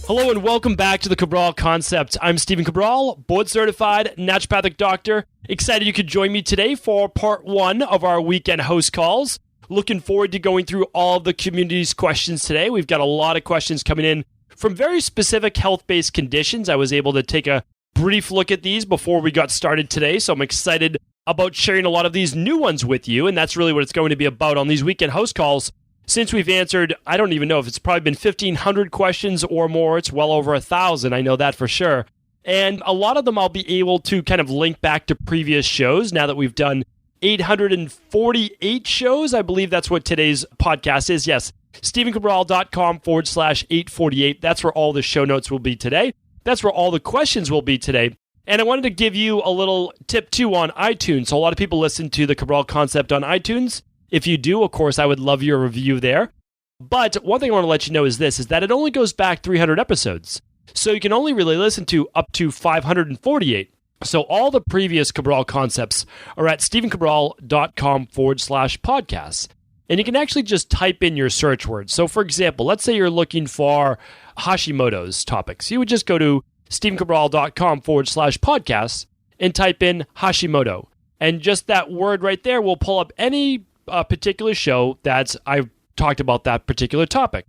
Hello and welcome back to the Cabral Concept. I'm Stephen Cabral, board-certified naturopathic doctor. Excited you could join me today for part one of our weekend host calls. Looking forward to going through all of the community's questions today. We've got a lot of questions coming in from very specific health-based conditions. I was able to take a brief look at these before we got started today, so I'm excited about sharing a lot of these new ones with you, and that's really what it's going to be about on these weekend host calls. Since we've answered, I don't even know if it's probably been 1,500 questions or more. It's well over 1,000. I know that for sure. And a lot of them I'll be able to kind of link back to previous shows now that we've done 848 shows. I believe that's what today's podcast is. Yes, StephenCabral.com/848. That's where all the show notes will be today. That's where all the questions will be today. And I wanted to give you a little tip too on iTunes. So a lot of people listen to the Cabral Concept on iTunes. If you do, of course, I would love your review there. But one thing I want to let you know is this, is that it only goes back 300 episodes. So you can only really listen to up to 548. So all the previous Cabral Concepts are at StephenCabral.com/podcasts. And you can actually just type in your search words. So for example, let's say you're looking for Hashimoto's topics. You would just go to StephenCabral.com/podcasts and type in Hashimoto. And just that word right there will pull up any particular show that I've talked about that particular topic.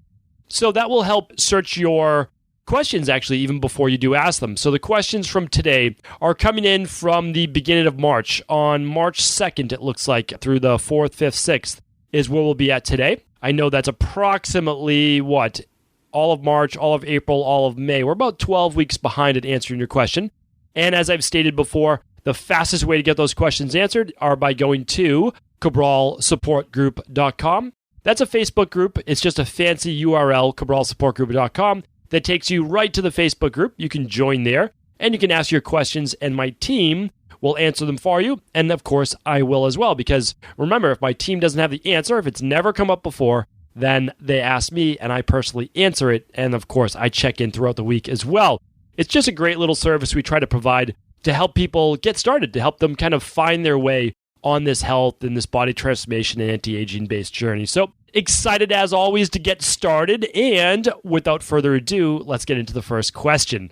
So that will help search your questions actually even before you do ask them. So the questions from today are coming in from the beginning of March. On March 2nd, it looks like, through the 4th, 5th, 6th is where we'll be at today. I know that's approximately, all of March, all of April, all of May. We're about 12 weeks behind at answering your question. And as I've stated before, the fastest way to get those questions answered are by going to CabralSupportGroup.com. That's a Facebook group. It's just a fancy URL, CabralSupportGroup.com, that takes you right to the Facebook group. You can join there, and you can ask your questions, and my team will answer them for you. And of course, I will as well, because remember, if my team doesn't have the answer, if it's never come up before, then they ask me, and I personally answer it. And of course, I check in throughout the week as well. It's just a great little service we try to provide to help people get started, to help them kind of find their way on this health and this body transformation and anti-aging based journey. So excited as always to get started. And without further ado, let's get into the first question.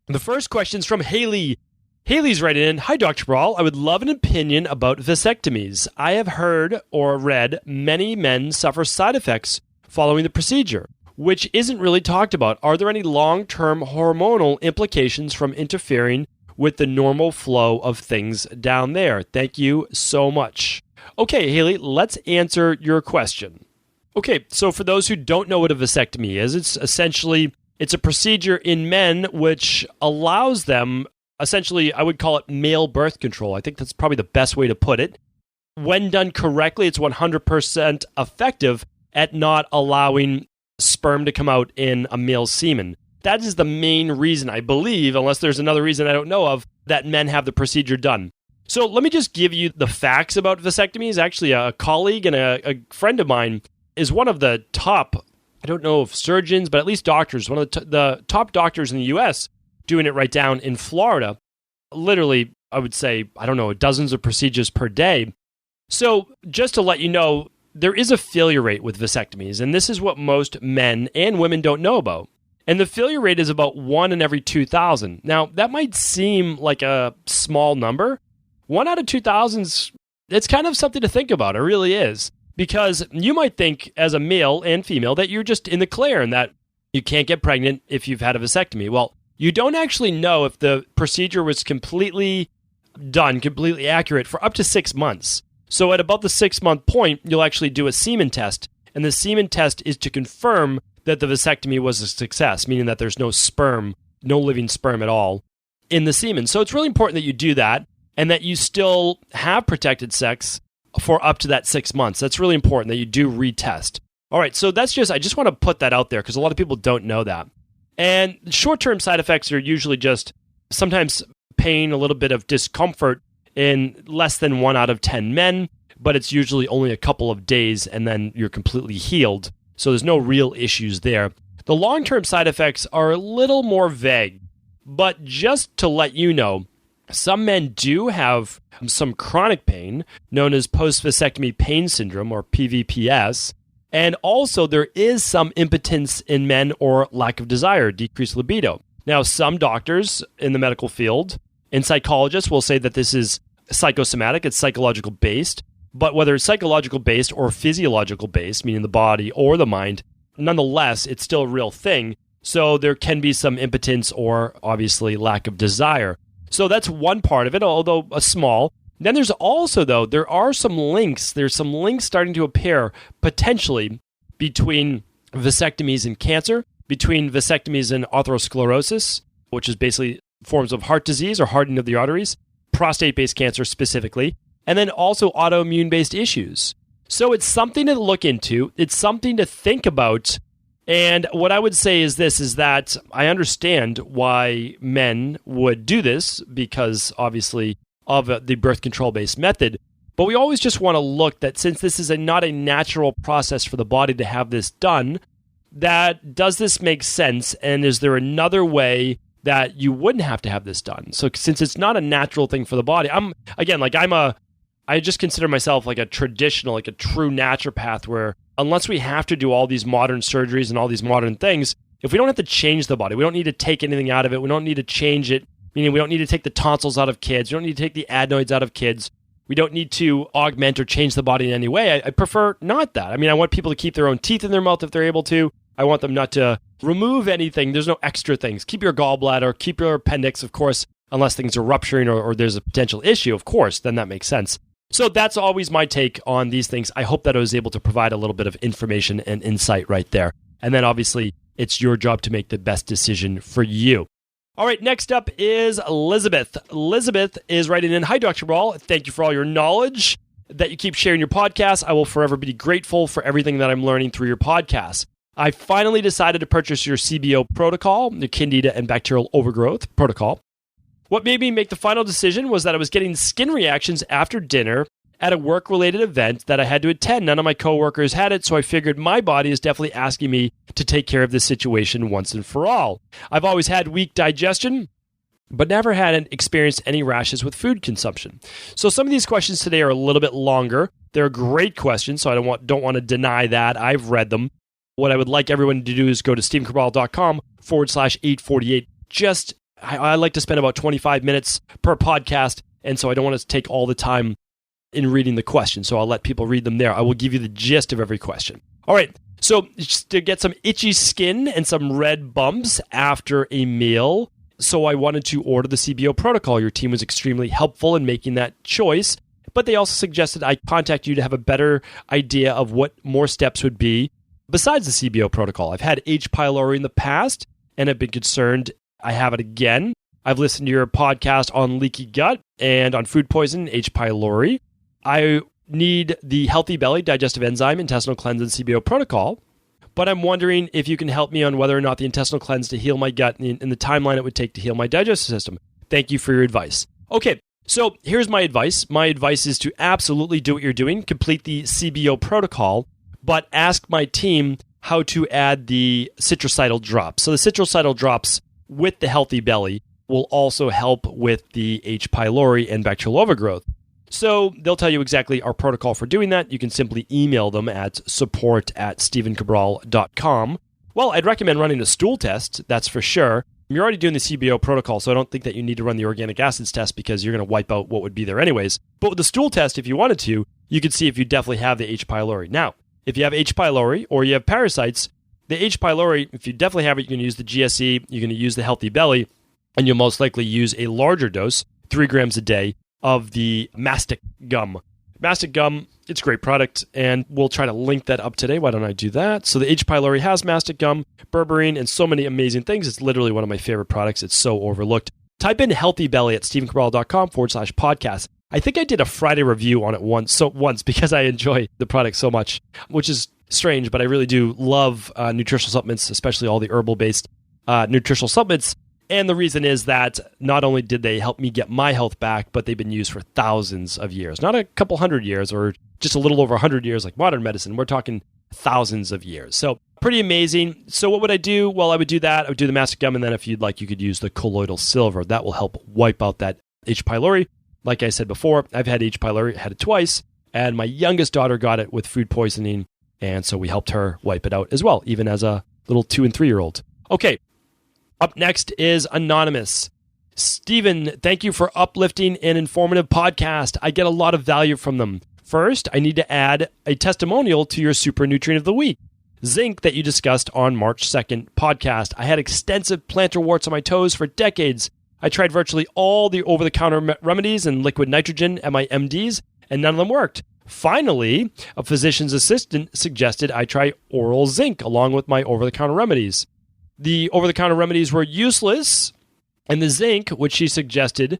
The first question is from Hayley. Hayley's writing in, "Hi, Dr. Cabral. I would love an opinion about vasectomies. I have heard or read many men suffer side effects following the procedure, which isn't really talked about. Are there any long-term hormonal implications from interfering with the normal flow of things down there? Thank you so much." Okay, Hayley, let's answer your question. Okay, so for those who don't know what a vasectomy is, it's a procedure in men which allows them, essentially, I would call it male birth control. I think that's probably the best way to put it. When done correctly, it's 100% effective at not allowing sperm to come out in a male's semen. That is the main reason, I believe, unless there's another reason I don't know of, that men have the procedure done. So let me just give you the facts about vasectomies. Actually, a colleague and a friend of mine is one of the top, I don't know if surgeons, but at least doctors, one of the top doctors in the U.S. doing it right down in Florida. Literally, I would say, I don't know, dozens of procedures per day. So just to let you know, there is a failure rate with vasectomies, and this is what most men and women don't know about. And the failure rate is about 1 in every 2,000. Now, that might seem like a small number. 1 out of 2,000, it's kind of something to think about. It really is. Because you might think, as a male and female, that you're just in the clear and that you can't get pregnant if you've had a vasectomy. Well, you don't actually know if the procedure was completely done, completely accurate for up to 6 months. So at about the 6-month point, you'll actually do a semen test. And the semen test is to confirm that the vasectomy was a success, meaning that there's no sperm, no living sperm at all in the semen. So it's really important that you do that and that you still have protected sex for up to that 6 months. That's really important that you do retest. All right, so I just want to put that out there because a lot of people don't know that. And short-term side effects are usually just sometimes pain, a little bit of discomfort in less than 1 out of 10 men, but it's usually only a couple of days and then you're completely healed. So there's no real issues there. The long-term side effects are a little more vague, but just to let you know, some men do have some chronic pain known as post-vasectomy pain syndrome, or PVPS, And also, there is some impotence in men or lack of desire, decreased libido. Now, some doctors in the medical field and psychologists will say that this is psychosomatic, it's psychological based. But whether it's psychological based or physiological based, meaning the body or the mind, nonetheless, it's still a real thing. So there can be some impotence or obviously lack of desire. So that's one part of it, although a small. Then there's also, though, there are some links. There's some links starting to appear potentially between vasectomies and cancer, between vasectomies and atherosclerosis, which is basically forms of heart disease or hardening of the arteries, prostate-based cancer specifically, and then also autoimmune-based issues. So it's something to look into. It's something to think about. And what I would say is this, is that I understand why men would do this because obviously of the birth control-based method. But we always just want to look that since this is not a natural process for the body to have this done, that does this make sense? And is there another way that you wouldn't have to have this done? So since it's not a natural thing for the body, I just consider myself like a traditional, like a true naturopath where unless we have to do all these modern surgeries and all these modern things, if we don't have to change the body, we don't need to take anything out of it, we don't need to change it, meaning we don't need to take the tonsils out of kids, we don't need to take the adenoids out of kids, we don't need to augment or change the body in any way. I prefer not that. I mean, I want people to keep their own teeth in their mouth if they're able to. I want them not to remove anything. There's no extra things. Keep your gallbladder, keep your appendix, of course, unless things are rupturing or there's a potential issue, of course, then that makes sense. So that's always my take on these things. I hope that I was able to provide a little bit of information and insight right there. And then obviously, it's your job to make the best decision for you. All right, next up is Lizbeth. Lizbeth is writing in, "Hi, Dr. Cabral. Thank you for all your knowledge that you keep sharing your podcast. I will forever be grateful for everything that I'm learning through your podcast. I finally decided to purchase your CBO Protocol, the Candida and Bacterial Overgrowth Protocol. What made me make the final decision was that I was getting skin reactions after dinner at a work-related event that I had to attend. None of my coworkers had it, so I figured my body is definitely asking me to take care of this situation once and for all. I've always had weak digestion, but never had experienced any rashes with food consumption." So some of these questions today are a little bit longer. They're great questions, so I don't want to deny that. I've read them. What I would like everyone to do is go to stephencabral.com/848. I like to spend about 25 minutes per podcast, and so I don't want to take all the time in reading the question, so I'll let people read them there. I will give you the gist of every question. All right, so just to get some itchy skin and some red bumps after a meal, so I wanted to order the CBO Protocol. Your team was extremely helpful in making that choice, but they also suggested I contact you to have a better idea of what more steps would be besides the CBO Protocol. I've had H. pylori in the past, and I've been concerned I have it again. I've listened to your podcast on leaky gut and on food poison, H. pylori. I need the Healthy Belly, Digestive Enzyme, Intestinal Cleanse, and CBO Protocol. But I'm wondering if you can help me on whether or not the intestinal cleanse to heal my gut and the timeline it would take to heal my digestive system. Thank you for your advice. Okay, so here's my advice. My advice is to absolutely do what you're doing, complete the CBO Protocol, but ask my team how to add the citricidal drops. So the citricidal drops with the Healthy Belly will also help with the H. pylori and bacterial overgrowth. So they'll tell you exactly our protocol for doing that. You can simply email them at support@stephencabral.com. Well, I'd recommend running a stool test, that's for sure. You're already doing the CBO protocol, so I don't think that you need to run the organic acids test because you're going to wipe out what would be there anyways. But with the stool test, if you wanted to, you could see if you definitely have the H. pylori. Now, if you have H. pylori or you have parasites, the H. pylori, if you definitely have it, you're going to use the GSE, you're going to use the Healthy Belly, and you'll most likely use a larger dose, 3 grams a day, of the mastic gum. Mastic gum, it's a great product, and we'll try to link that up today. Why don't I do that? So the H. pylori has mastic gum, berberine, and so many amazing things. It's literally one of my favorite products. It's so overlooked. Type in Healthy Belly at stephencabral.com/podcast. I think I did a Friday review on it once because I enjoy the product so much, which is strange, but I really do love nutritional supplements, especially all the herbal-based nutritional supplements. And the reason is that not only did they help me get my health back, but they've been used for thousands of years. Not a couple hundred years or just a little over 100 years like modern medicine. We're talking thousands of years. So pretty amazing. So what would I do? Well, I would do that. I would do the mastic gum, and then if you'd like, you could use the colloidal silver. That will help wipe out that H. pylori. Like I said before, I've had H. pylori, had it twice, and my youngest daughter got it with food poisoning And so we helped her wipe it out as well, even as a little 2 and 3-year-old. Okay, up next is Anonymous. Stephen, thank you for uplifting and informative podcast. I get a lot of value from them. First, I need to add a testimonial to your super nutrient of the week, Zinc, that you discussed on March 2nd podcast. I had extensive plantar warts on my toes for decades. I tried virtually all the over-the-counter remedies and liquid nitrogen at my MDs, and none of them worked. Finally, a physician's assistant suggested I try oral zinc along with my over-the-counter remedies. The over-the-counter remedies were useless, and the zinc, which she suggested,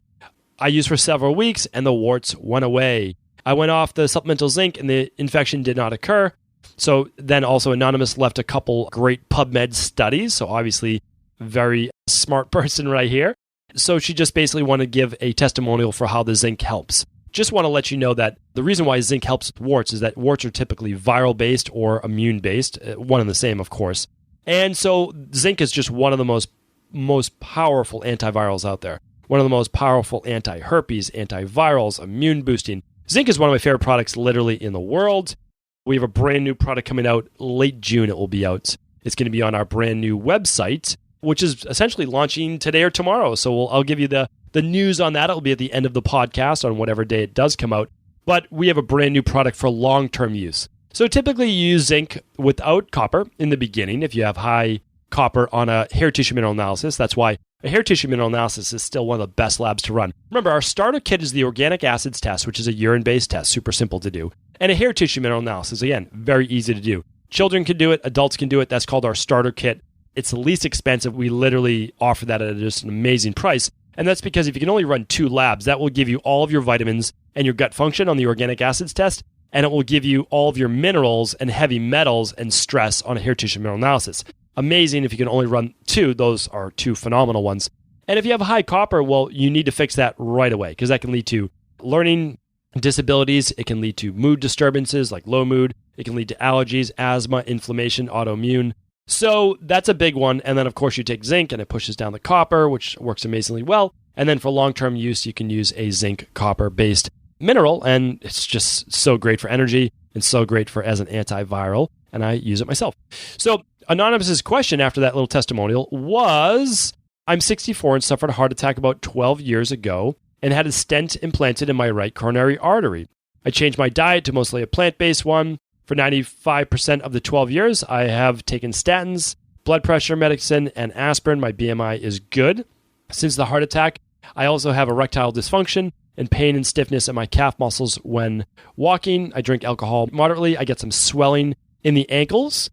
I used for several weeks, and the warts went away. I went off the supplemental zinc, and the infection did not occur. So then also Anonymous left a couple great PubMed studies, so obviously very smart person right here. So she just basically wanted to give a testimonial for how the zinc helps. Just want to let you know that the reason why zinc helps with warts is that warts are typically viral-based or immune-based, one and the same, of course. And so zinc is just one of the most powerful antivirals out there. One of the most powerful anti-herpes, antivirals, immune-boosting. Zinc is one of my favorite products literally in the world. We have a brand new product coming out late June. It will be out. It's going to be on our brand new website, which is essentially launching today or tomorrow. So I'll give you the news on that. It'll be at the end of the podcast on whatever day it does come out. But we have a brand new product for long-term use. So typically you use zinc without copper in the beginning if you have high copper on a hair tissue mineral analysis. That's why a hair tissue mineral analysis is still one of the best labs to run. Remember, our starter kit is the organic acids test, which is a urine-based test, super simple to do. And a hair tissue mineral analysis, again, very easy to do. Children can do it, adults can do it. That's called our starter kit. It's the least expensive. We literally offer that at just an amazing price. And that's because if you can only run 2 labs, that will give you all of your vitamins and your gut function on the organic acids test, and it will give you all of your minerals and heavy metals and stress on a hair tissue mineral analysis. Amazing if you can only run 2. Those are 2 phenomenal ones. And if you have high copper, well, you need to fix that right away because that can lead to learning disabilities. It can lead to mood disturbances like low mood. It can lead to allergies, asthma, inflammation, autoimmune. So that's a big one. And then, of course, you take zinc and it pushes down the copper, which works amazingly well. And then for long-term use, you can use a zinc copper-based mineral. And it's just so great for energy and so great for as an antiviral. And I use it myself. So Anonymous's question after that little testimonial was, I'm 64 and suffered a heart attack about 12 years ago and had a stent implanted in my right coronary artery. I changed my diet to mostly a plant-based one. For 95% of the 12 years, I have taken statins, blood pressure medicine, and aspirin. My BMI is good. Since the heart attack, I also have erectile dysfunction and pain and stiffness in my calf muscles when walking. I drink alcohol moderately. I get some swelling in the ankles.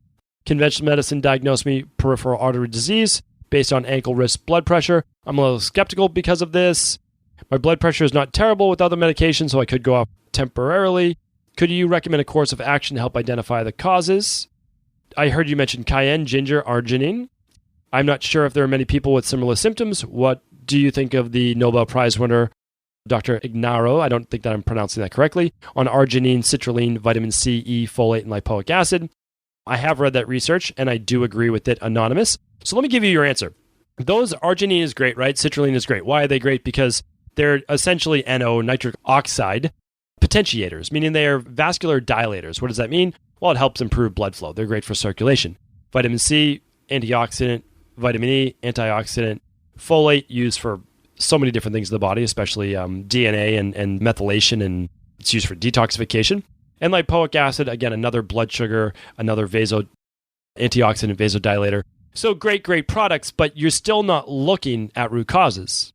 Conventional medicine diagnosed me peripheral artery disease based on ankle wrist blood pressure. I'm a little skeptical because of this. My blood pressure is not terrible with other medications, so I could go off temporarily. Could you recommend a course of action to help identify the causes? I heard you mention cayenne, ginger, arginine. I'm not sure if there are many people with similar symptoms. What do you think of the Nobel Prize winner, Dr. Ignaro? I don't think that I'm pronouncing that correctly. On arginine, citrulline, vitamin C, E, folate, and lipoic acid. I have read that research, and I do agree with it, Anonymous. So let me give you your answer. Those arginine is great, right? Citrulline is great. Why are they great? Because they're essentially NO, nitric oxide, potentiators, meaning they are vascular dilators. What does that mean? Well, it helps improve blood flow. They're great for circulation. Vitamin C, antioxidant. Vitamin E, antioxidant. Folate, used for so many different things in the body, especially DNA and methylation, and it's used for detoxification. And lipoic acid, again, another blood sugar, another antioxidant vasodilator. So great products, but you're still not looking at root causes.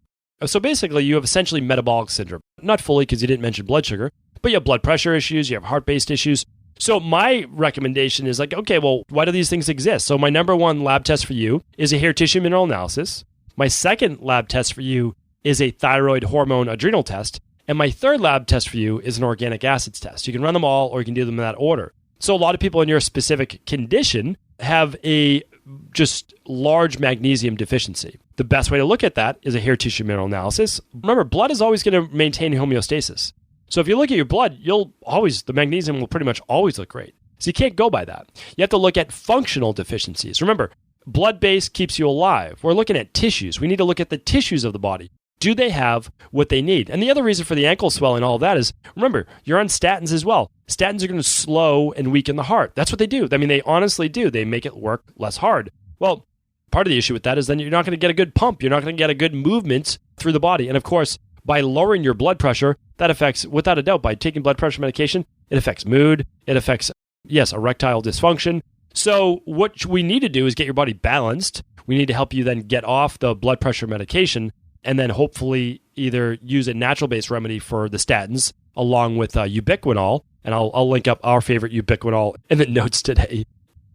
So basically, you have essentially metabolic syndrome. Not fully because you didn't mention blood sugar, but you have blood pressure issues, you have heart-based issues. So my recommendation is like, okay, well, why do these things exist? So my number 1 lab test for you is a hair tissue mineral analysis. My second lab test for you is a thyroid hormone adrenal test. And my third lab test for you is an organic acids test. You can run them all or you can do them in that order. So a lot of people in your specific condition have a just large magnesium deficiency. The best way to look at that is a hair tissue mineral analysis. Remember, blood is always going to maintain homeostasis. So if you look at your blood, the magnesium will pretty much always look great. So you can't go by that. You have to look at functional deficiencies. Remember, blood-based keeps you alive. We're looking at tissues. We need to look at the tissues of the body. Do they have what they need? And the other reason for the ankle swelling, all of that is, remember, you're on statins as well. Statins are going to slow and weaken the heart. That's what they do. I mean, they honestly do. They make it work less hard. Well, part of the issue with that is then you're not going to get a good pump. You're not going to get a good movement through the body. And of course, by lowering your blood pressure, that affects, without a doubt, by taking blood pressure medication, it affects mood. It affects, yes, erectile dysfunction. So what we need to do is get your body balanced. We need to help you then get off the blood pressure medication and then hopefully either use a natural-based remedy for the statins along with ubiquinol. And I'll link up our favorite ubiquinol in the notes today.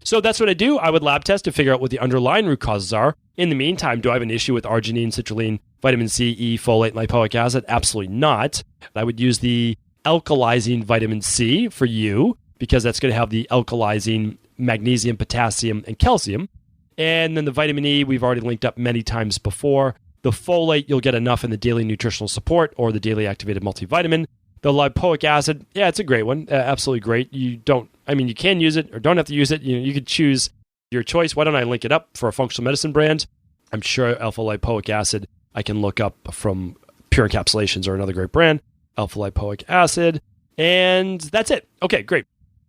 So that's what I do. I would lab test to figure out what the underlying root causes are. In the meantime, do I have an issue with arginine, citrulline, vitamin C, E, folate, and lipoic acid? Absolutely not. I would use the alkalizing vitamin C for you because that's going to have the alkalizing magnesium, potassium, and calcium. And then the vitamin E, we've already linked up many times before. The folate, you'll get enough in the daily nutritional support or the daily activated multivitamin. The lipoic acid, yeah, it's a great one. Absolutely great. You can use it or don't have to use it. You could choose your choice. Why don't I link it up for a functional medicine brand? I'm sure alpha lipoic acid I can look up from Pure Encapsulations or another great brand. Alpha lipoic acid. And that's it. Okay, great.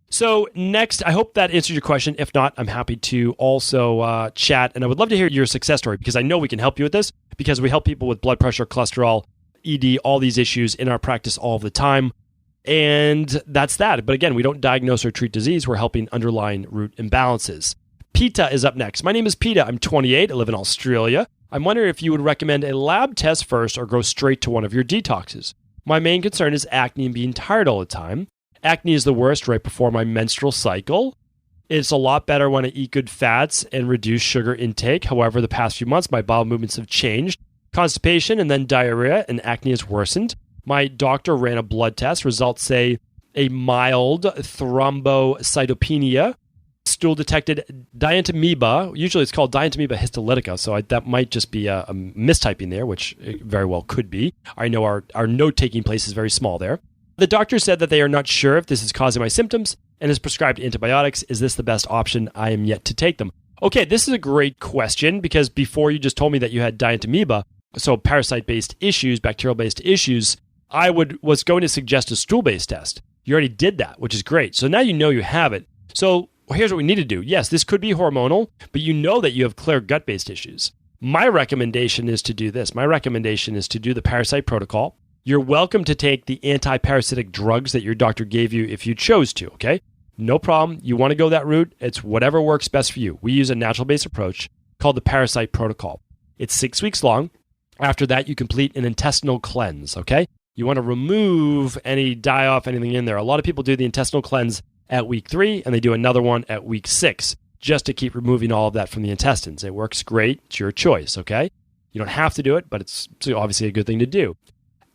So next, I hope that answers your question. If not, I'm happy to also chat. And I would love to hear your success story because I know we can help you with this because we help people with blood pressure, cholesterol, ED, all these issues in our practice all the time. And that's that. But again, we don't diagnose or treat disease. We're helping underlying root imbalances. Peta is up next. My name is Peta. I'm 28. I live in Australia. I'm wondering if you would recommend a lab test first or go straight to one of your detoxes. My main concern is acne and being tired all the time. Acne is the worst right before my menstrual cycle. It's a lot better when I eat good fats and reduce sugar intake. However, the past few months, my bowel movements have changed. Constipation and then diarrhea and acne has worsened. My doctor ran a blood test. Results say a mild thrombocytopenia. Stool detected Dientamoeba. Usually it's called Dientamoeba histolytica, so that might just be a mistyping there, which it very well could be. I know our note-taking place is very small there. The doctor said that they are not sure if this is causing my symptoms and has prescribed antibiotics. Is this the best option? I am yet to take them. Okay, this is a great question because before you just told me that you had Dientamoeba, so parasite-based issues, bacterial-based issues, I was going to suggest a stool-based test. You already did that, which is great. So now you know you have it. So here's what we need to do. Yes, this could be hormonal, but you know that you have clear gut-based issues. My recommendation is to do this. My recommendation is to do the parasite protocol. You're welcome to take the anti-parasitic drugs that your doctor gave you if you chose to, okay? No problem. You want to go that route. It's whatever works best for you. We use a natural-based approach called the parasite protocol. It's 6 weeks long. After that, you complete an intestinal cleanse, okay? You want to remove any die-off, anything in there. A lot of people do the intestinal cleanse at week 3, and they do another one at week 6, just to keep removing all of that from the intestines. It works great. It's your choice, okay? You don't have to do it, but it's obviously a good thing to do.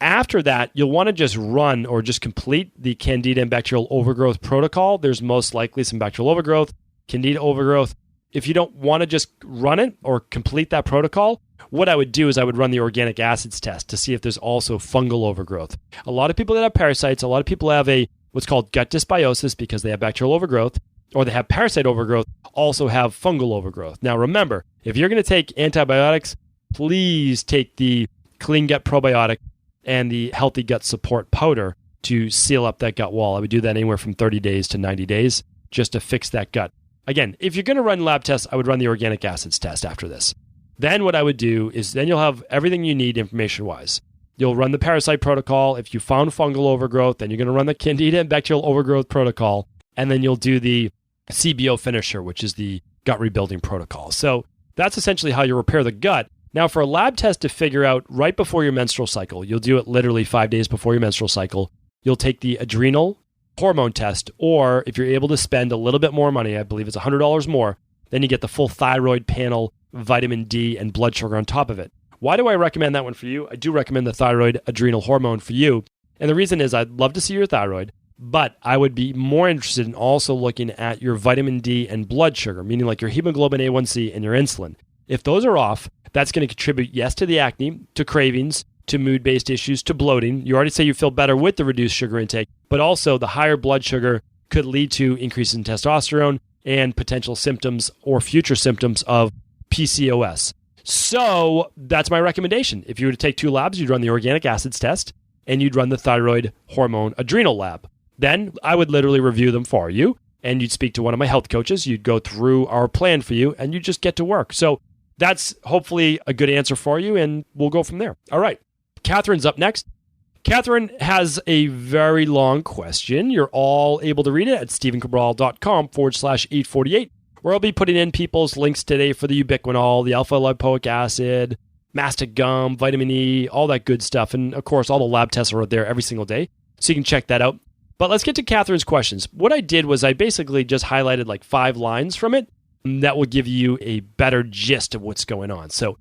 After that, you'll want to just run or just complete the Candida and bacterial overgrowth protocol. There's most likely some bacterial overgrowth, Candida overgrowth. If you don't want to just run it or complete that protocol, what I would do is I would run the organic acids test to see if there's also fungal overgrowth. A lot of people that have parasites, a lot of people have what's called gut dysbiosis because they have bacterial overgrowth, or they have parasite overgrowth, also have fungal overgrowth. Now remember, if you're going to take antibiotics, please take the Clean Gut Probiotic and the Healthy Gut Support Powder to seal up that gut wall. I would do that anywhere from 30 days to 90 days just to fix that gut. Again, if you're going to run lab tests, I would run the organic acids test after this. Then what I would do is then you'll have everything you need information-wise. You'll run the parasite protocol. If you found fungal overgrowth, then you're going to run the Candida and bacterial overgrowth protocol, and then you'll do the CBO finisher, which is the gut rebuilding protocol. So that's essentially how you repair the gut. Now, for a lab test to figure out right before your menstrual cycle, you'll do it literally 5 days before your menstrual cycle. You'll take the adrenal hormone test, or if you're able to spend a little bit more money, I believe it's $100 more, then you get the full thyroid panel, vitamin D, and blood sugar on top of it. Why do I recommend that one for you? I do recommend the thyroid adrenal hormone for you. And the reason is I'd love to see your thyroid, but I would be more interested in also looking at your vitamin D and blood sugar, meaning like your hemoglobin A1C and your insulin. If those are off, that's going to contribute, yes, to the acne, to cravings, to mood-based issues, to bloating. You already say you feel better with the reduced sugar intake, but also the higher blood sugar could lead to increase in testosterone and potential symptoms or future symptoms of PCOS. So that's my recommendation. If you were to take 2 labs, you'd run the organic acids test and you'd run the thyroid hormone adrenal lab. Then I would literally review them for you and you'd speak to one of my health coaches. You'd go through our plan for you and you just get to work. So that's hopefully a good answer for you and we'll go from there. All right. Catherine's up next. Catherine has a very long question. You're all able to read it at stephencabral.com/848, where I'll be putting in people's links today for the ubiquinol, the alpha-lipoic acid, mastic gum, vitamin E, all that good stuff. And of course, all the lab tests are out there every single day, so you can check that out. But let's get to Catherine's questions. What I did was I basically just highlighted like 5 lines from it that will give you a better gist of what's going on. So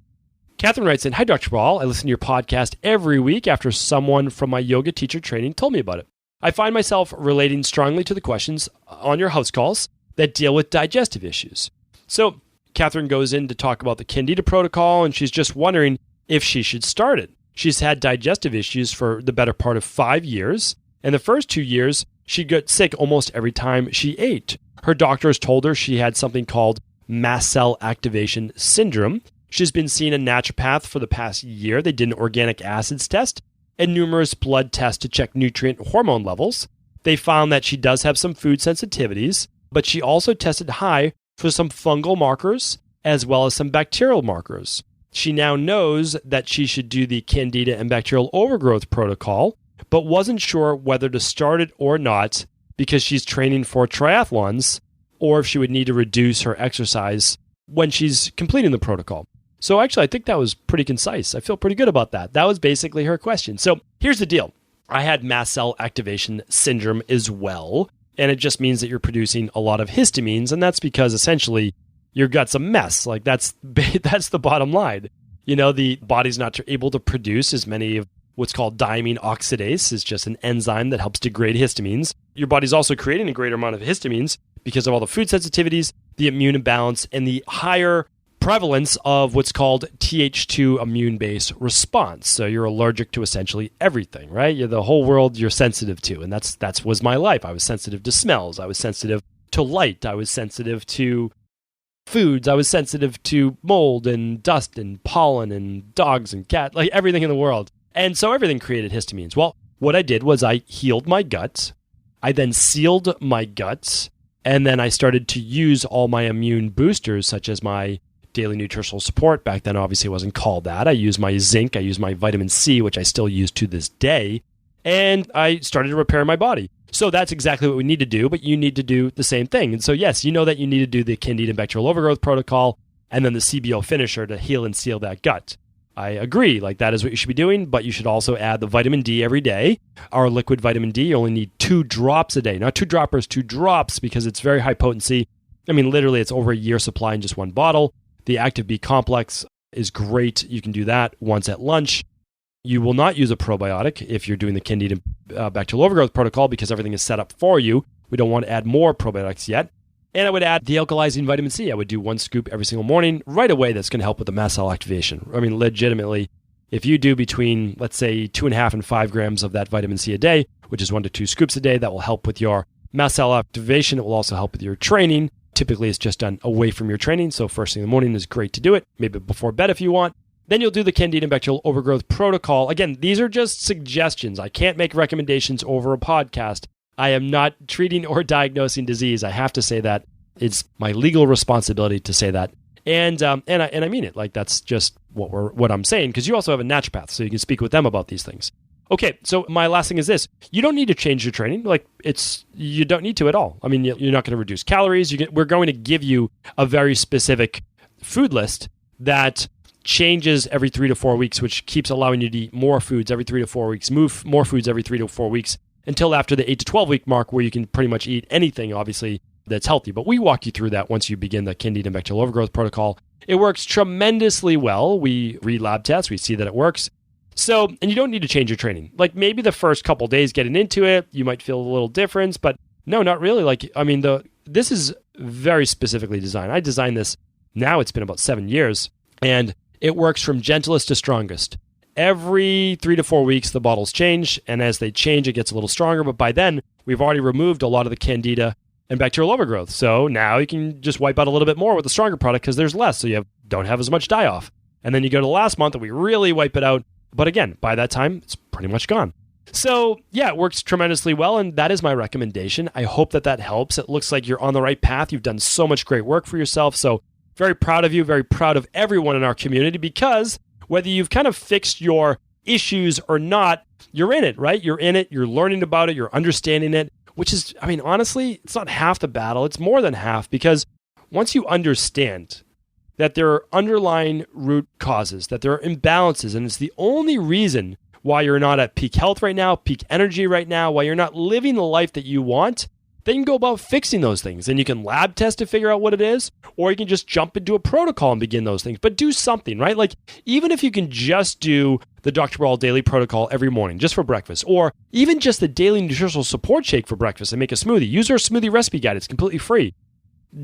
Catherine writes in, "Hi, Dr. Cabral. I listen to your podcast every week after someone from my yoga teacher training told me about it. I find myself relating strongly to the questions on your house calls that deal with digestive issues." So Catherine goes in to talk about the Candida protocol, and she's just wondering if she should start it. She's had digestive issues for the better part of 5 years, and the first 2 years, she got sick almost every time she ate. Her doctors told her she had something called mast cell activation syndrome. She's been seeing a naturopath for the past year. They did an organic acids test and numerous blood tests to check nutrient hormone levels. They found that she does have some food sensitivities, but she also tested high for some fungal markers as well as some bacterial markers. She now knows that she should do the Candida and bacterial overgrowth protocol, but wasn't sure whether to start it or not because she's training for triathlons or if she would need to reduce her exercise when she's completing the protocol. So actually, I think that was pretty concise. I feel pretty good about that. That was basically her question. So here's the deal. I had mast cell activation syndrome as well, and it just means that you're producing a lot of histamines, and that's because essentially your gut's a mess. Like that's the bottom line. You know, the body's not able to produce as many of what's called diamine oxidase. Is just an enzyme that helps degrade histamines. Your body's also creating a greater amount of histamines because of all the food sensitivities, the immune imbalance, and the higher prevalence of what's called Th2 immune-based response. So you're allergic to essentially everything, right? You're the whole world you're sensitive to, and that was my life. I was sensitive to smells. I was sensitive to light. I was sensitive to foods. I was sensitive to mold and dust and pollen and dogs and cats, like everything in the world. And so everything created histamines. Well, what I did was I healed my gut. I then sealed my gut, and then I started to use all my immune boosters, such as my daily nutritional support. Back then, obviously, it wasn't called that. I used my zinc. I used my vitamin C, which I still use to this day. And I started to repair my body. So that's exactly what we need to do, but you need to do the same thing. And so, yes, you know that you need to do the Candida and bacterial overgrowth protocol and then the CBO finisher to heal and seal that gut. I agree. Like that is what you should be doing, but you should also add the vitamin D every day. Our liquid vitamin D, you only need 2 drops a day. Not 2 droppers, 2 drops, because it's very high potency. I mean, literally, it's over a year supply in just one bottle. The Active B complex is great. You can do that once at lunch. You will not use a probiotic if you're doing the Candida bacterial overgrowth protocol because everything is set up for you. We don't want to add more probiotics yet. And I would add the alkalizing vitamin C. I would do 1 scoop every single morning right away. That's going to help with the mast cell activation. I mean, legitimately, if you do between, let's say, 2.5 and 5 grams of that vitamin C a day, which is 1 to 2 scoops a day, that will help with your mast cell activation. It will also help with your training. Typically, it's just done away from your training. So first thing in the morning is great to do it. Maybe before bed if you want. Then you'll do the Candida and bacterial overgrowth protocol. Again, these are just suggestions. I can't make recommendations over a podcast. I am not treating or diagnosing disease. I have to say that. It's my legal responsibility to say that. And I mean it. Like that's just what I'm saying, because you also have a naturopath, so you can speak with them about these things. Okay, so my last thing is this. You don't need to change your training. You don't need to at all. I mean, you're not going to reduce calories. We're going to give you a very specific food list that changes every 3 to 4 weeks, which keeps allowing you to eat more foods every 3 to 4 weeks, move more foods every 3 to 4 weeks, until after the 8 to 12 week mark, where you can pretty much eat anything, obviously, that's healthy. But we walk you through that once you begin the Candida and bacterial overgrowth protocol. It works tremendously well. We read lab tests. We see that it works. So, and you don't need to change your training. Like maybe the first couple days getting into it, you might feel a little difference, but no, not really. This is very specifically designed. I designed this, now it's been about 7 years, and it works from gentlest to strongest. Every 3 to 4 weeks, the bottles change, and as they change, it gets a little stronger, but by then, we've already removed a lot of the Candida and bacterial overgrowth. So now you can just wipe out a little bit more with the stronger product because there's less, so you don't have as much die-off. And then you go to the last month and we really wipe it out. But again, by that time, it's pretty much gone. So yeah, it works tremendously well. And that is my recommendation. I hope that helps. It looks like you're on the right path. You've done so much great work for yourself. So very proud of you, very proud of everyone in our community, because whether you've kind of fixed your issues or not, you're in it, right? You're in it. You're learning about it. You're understanding it, which is, I mean, honestly, it's not half the battle. It's more than half, because once you understand that there are underlying root causes, that there are imbalances, and it's the only reason why you're not at peak health right now, peak energy right now, why you're not living the life that you want, then you can go about fixing those things. And you can lab test to figure out what it is, or you can just jump into a protocol and begin those things. But do something, right? Like, even if you can just do the Dr. Cabral daily protocol every morning, just for breakfast, or even just the daily nutritional support shake for breakfast and make a smoothie. Use our smoothie recipe guide. It's completely free.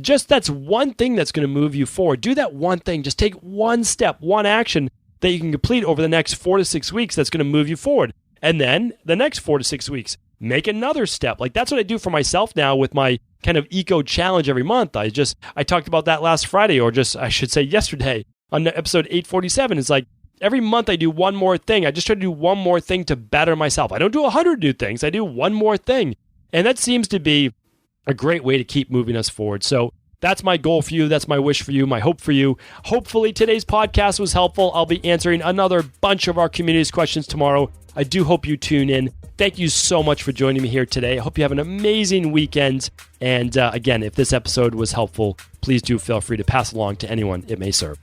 Just that's one thing that's going to move you forward. Do that one thing. Just take one step, one action that you can complete over the next 4 to 6 weeks that's going to move you forward. And then the next 4 to 6 weeks, make another step. Like, that's what I do for myself now with my kind of eco challenge every month. I talked about that last Friday, or just, I should say yesterday on episode 847. It's like every month I do one more thing. I just try to do one more thing to better myself. I don't do 100 new things. I do one more thing. And that seems to be a great way to keep moving us forward. So that's my goal for you. That's my wish for you, my hope for you. Hopefully today's podcast was helpful. I'll be answering another bunch of our community's questions tomorrow. I do hope you tune in. Thank you so much for joining me here today. I hope you have an amazing weekend. And again, if this episode was helpful, please do feel free to pass along to anyone it may serve.